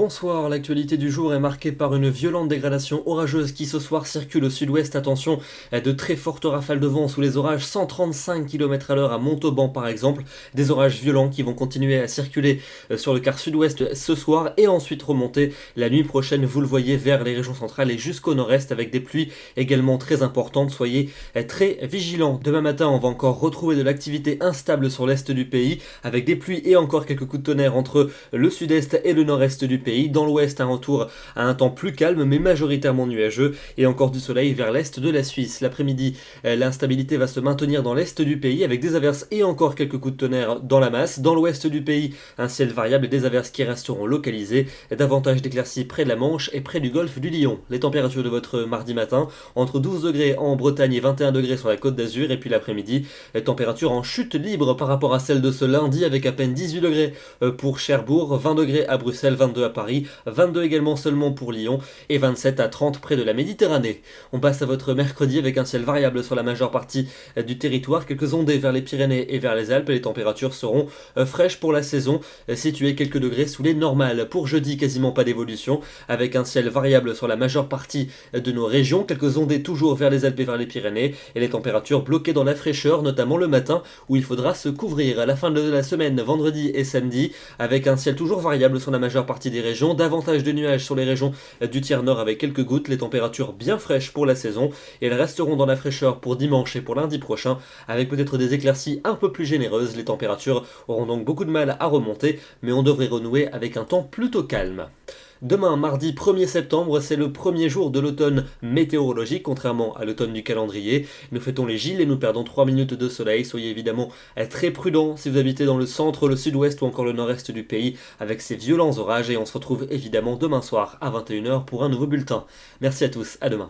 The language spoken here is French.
Bonsoir, l'actualité du jour est marquée par une violente dégradation orageuse qui ce soir circule au sud-ouest. Attention, de très fortes rafales de vent sous les orages, 135 km/h à Montauban par exemple. Des orages violents qui vont continuer à circuler sur le quart sud-ouest ce soir et ensuite remonter la nuit prochaine, vous le voyez, vers les régions centrales et jusqu'au nord-est avec des pluies également très importantes. Soyez très vigilants. Demain matin, on va encore retrouver de l'activité instable sur l'est du pays avec des pluies et encore quelques coups de tonnerre entre le sud-est et le nord-est du pays. Dans l'ouest, un retour à un temps plus calme mais majoritairement nuageux et encore du soleil vers l'est de la Suisse. L'après-midi, l'instabilité va se maintenir dans l'est du pays avec des averses et encore quelques coups de tonnerre dans la masse. Dans l'ouest du pays, un ciel variable et des averses qui resteront localisées. Davantage d'éclaircies près de la Manche et près du golfe du Lion. Les températures de votre mardi matin, entre 12 degrés en Bretagne et 21 degrés sur la côte d'Azur. Et puis l'après-midi, température en chute libre par rapport à celle de ce lundi avec à peine 18 degrés pour Cherbourg, 20 degrés à Bruxelles, 22 à Paris, 22 également seulement pour Lyon et 27 à 30 près de la Méditerranée. On passe à votre mercredi avec un ciel variable sur la majeure partie du territoire, quelques ondées vers les Pyrénées et vers les Alpes. Les températures seront fraîches pour la saison, situées quelques degrés sous les normales. Pour jeudi, quasiment pas d'évolution, avec un ciel variable sur la majeure partie de nos régions, quelques ondées toujours vers les Alpes et vers les Pyrénées, et les températures bloquées dans la fraîcheur, notamment le matin où il faudra se couvrir. À la fin de la semaine, vendredi et samedi, avec un ciel toujours variable sur la majeure partie des régions, davantage de nuages sur les régions du tiers nord avec quelques gouttes, les températures bien fraîches pour la saison, et elles resteront dans la fraîcheur pour dimanche et pour lundi prochain, avec peut-être des éclaircies un peu plus généreuses. Les températures auront donc beaucoup de mal à remonter, mais on devrait renouer avec un temps plutôt calme. Demain, mardi 1er septembre, c'est le premier jour de l'automne météorologique, contrairement à l'automne du calendrier. Nous fêtons les Gilles et nous perdons 3 minutes de soleil. Soyez évidemment très prudents si vous habitez dans le centre, le sud-ouest ou encore le nord-est du pays avec ces violents orages. Et on se retrouve évidemment demain soir à 21 h pour un nouveau bulletin. Merci à tous, à demain.